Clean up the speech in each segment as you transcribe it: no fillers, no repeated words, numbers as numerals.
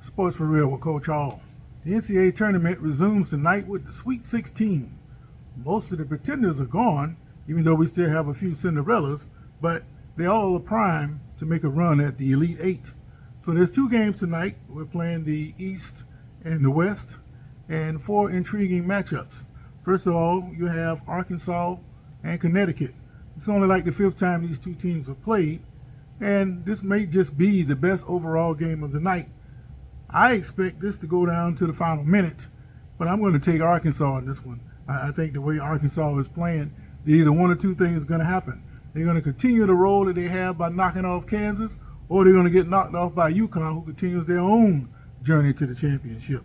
Sports for Real with Coach Hall. The NCAA tournament resumes tonight with the Sweet 16. Most of the pretenders are gone, even though we still have a few Cinderellas, but they all are primed to make a run at the Elite Eight. So there's 2 games tonight. We're playing the East and the West, and 4 intriguing matchups. First of all, you have Arkansas and Connecticut. It's only like the 5th time these 2 teams have played, and this may just be the best overall game of the night. I expect this to go down to the final minute, but I'm going to take Arkansas in this one. I think the way Arkansas is playing, either one or 2 things is going to happen. They're going to continue the role that they have by knocking off Kansas, or they're going to get knocked off by UConn, who continues their own journey to the championship.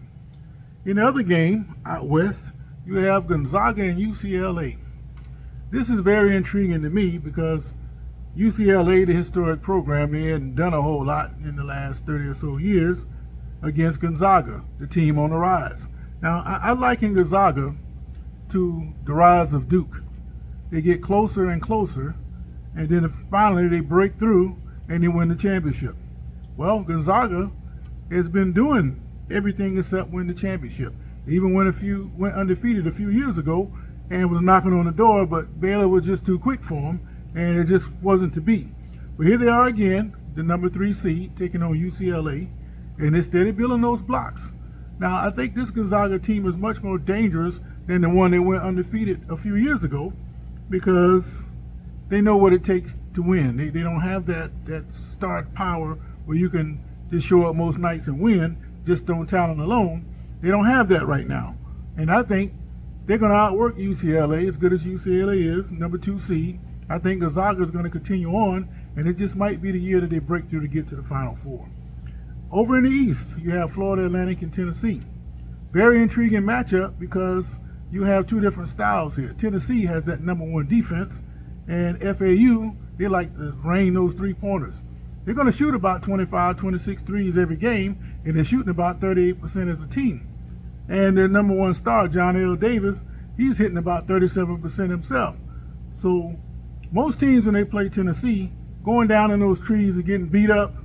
In the other game, out west, you have Gonzaga and UCLA. This is very intriguing to me because UCLA, the historic program, they hadn't done a whole lot in the last 30 or so years against Gonzaga, the team on the rise. Now, I liken Gonzaga to the rise of Duke. They get closer and closer, and then finally they break through and they win the championship. Well, Gonzaga has been doing everything except win the championship. They even went undefeated a few years ago and was knocking on the door, but Baylor was just too quick for them, and it just wasn't to be. But here they are again, the number 3 seed, taking on UCLA, and they're steady building those blocks. Now, I think this Gonzaga team is much more dangerous than the one that went undefeated a few years ago because they know what it takes to win. They don't have that start power where you can just show up most nights and win just on talent alone. They don't have that right now. And I think they're going to outwork UCLA as good as UCLA is, number 2 seed. I think Gonzaga is going to continue on, and it just might be the year that they break through to get to the Final Four. Over in the East, you have Florida Atlantic and Tennessee. Very intriguing matchup because you have 2 different styles here. Tennessee has that number 1 defense, and FAU, they like to rain those 3-pointers. They're going to shoot about 25, 26 threes every game, and they're shooting about 38% as a team. And their number 1 star, John L. Davis, he's hitting about 37% himself. So most teams, when they play Tennessee, going down in those trees and getting beat up,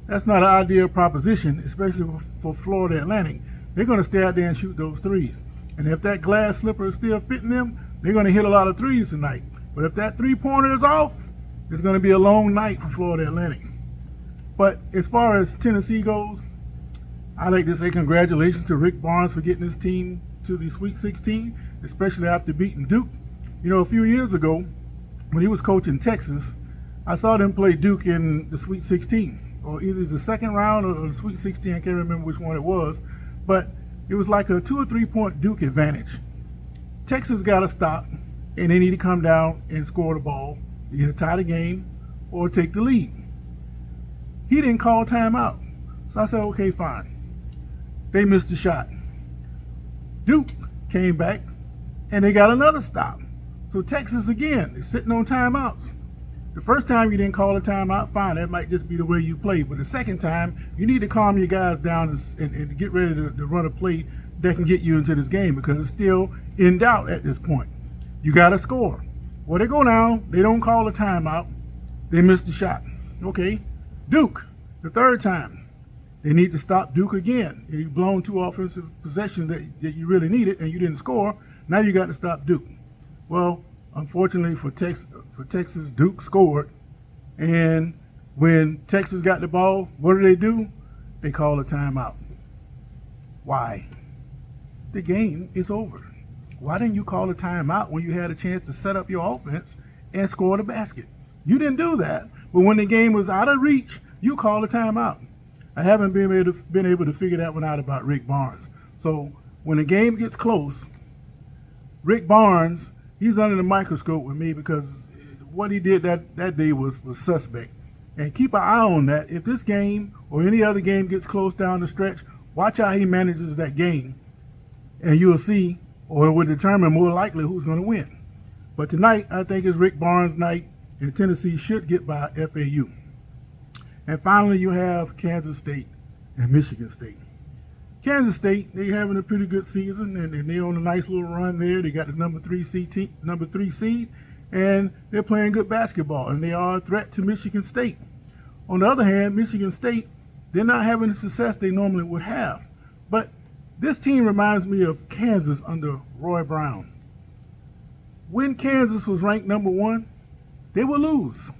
that's not an ideal proposition, especially for Florida Atlantic. They're going to stay out there and shoot those threes. And if that glass slipper is still fitting them, they're going to hit a lot of threes tonight. But if that 3-pointer is off, it's going to be a long night for Florida Atlantic. But as far as Tennessee goes, I like to say congratulations to Rick Barnes for getting his team to the Sweet 16, especially after beating Duke. You know, a few years ago, when he was coaching Texas, I saw them play Duke in the Sweet 16, or either the second round or the Sweet 16. I can't remember which one it was, but it was like a 2 or 3 point Duke advantage. Texas got to stop, and they need to come down and score the ball, either tie the game or take the lead. He didn't call timeout, so I said, okay, fine. They missed the shot. Duke came back, and they got another stop. So Texas, again, is sitting on timeouts. The first time you didn't call a timeout, fine, that might just be the way you play. But the second time, you need to calm your guys down and get ready to run a play that can get you into this game because it's still in doubt at this point. You got to score. Well, they go down, they don't call a timeout, they miss the shot. Okay, Duke, the third time. They need to stop Duke again. You've blown 2 offensive possessions that you really needed and you didn't score. Now you got to stop Duke. Well, unfortunately for Texas, Duke scored. And when Texas got the ball, what do? They call a timeout. Why? The game is over. Why didn't you call a timeout when you had a chance to set up your offense and score the basket? You didn't do that. But when the game was out of reach, you called a timeout. I haven't been able to figure that one out about Rick Barnes. So when the game gets close, Rick Barnes, he's under the microscope with me because what he did that day was suspect. And keep an eye on that. If this game or any other game gets close down the stretch, watch how he manages that game. And you'll see, or it will determine more likely who's going to win. But tonight, I think it's Rick Barnes' night, and Tennessee should get by FAU. And finally, you have Kansas State and Michigan State. Kansas State, they're having a pretty good season, and they're on a nice little run there. They got the number 3 seed, and they're playing good basketball, and they are a threat to Michigan State. On the other hand, Michigan State, they're not having the success they normally would have. But this team reminds me of Kansas under Roy Brown. When Kansas was ranked number 1, they would lose.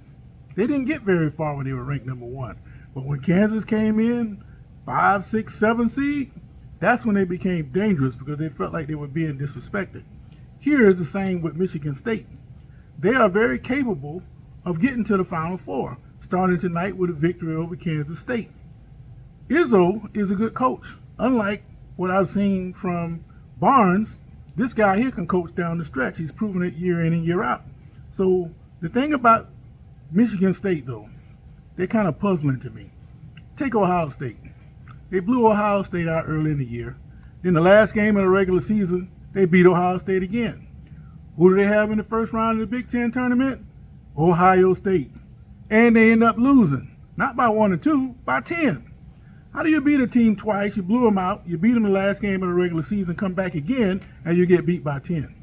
They didn't get very far when they were ranked number 1. But when Kansas came in 5, 6, 7 seed, that's when they became dangerous because they felt like they were being disrespected. Here is the same with Michigan State. They are very capable of getting to the Final Four, starting tonight with a victory over Kansas State. Izzo is a good coach. Unlike what I've seen from Barnes, this guy here can coach down the stretch. He's proven it year in and year out. So the thing about Michigan State, though, they're kind of puzzling to me. Take Ohio State. They blew Ohio State out early in the year. Then the last game of the regular season, they beat Ohio State again. Who do they have in the first round of the Big Ten tournament? Ohio State. And they end up losing. Not by 1 or 2, by 10. How do you beat a team twice? You blew them out. You beat them the last game of the regular season, come back again, and you get beat by 10.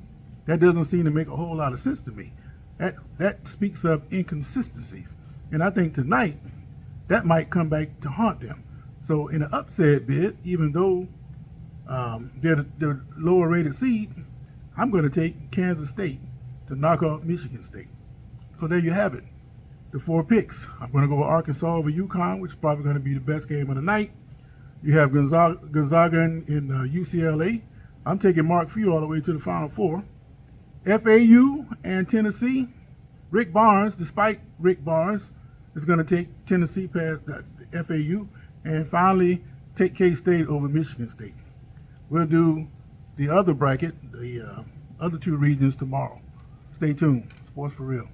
That doesn't seem to make a whole lot of sense to me. That speaks of inconsistencies. And I think tonight, that might come back to haunt them. So in an upset bid, even though they're the lower rated seed, I'm going to take Kansas State to knock off Michigan State. So there you have it. The 4 picks. I'm going to go with Arkansas over UConn, which is probably going to be the best game of the night. You have Gonzaga in UCLA. I'm taking Mark Few all the way to the Final Four. FAU and Tennessee. Rick Barnes, despite Rick Barnes, is going to take Tennessee past the FAU. And finally, take K-State over Michigan State. We'll do the other bracket, the other 2 regions tomorrow. Stay tuned. Sports for Real.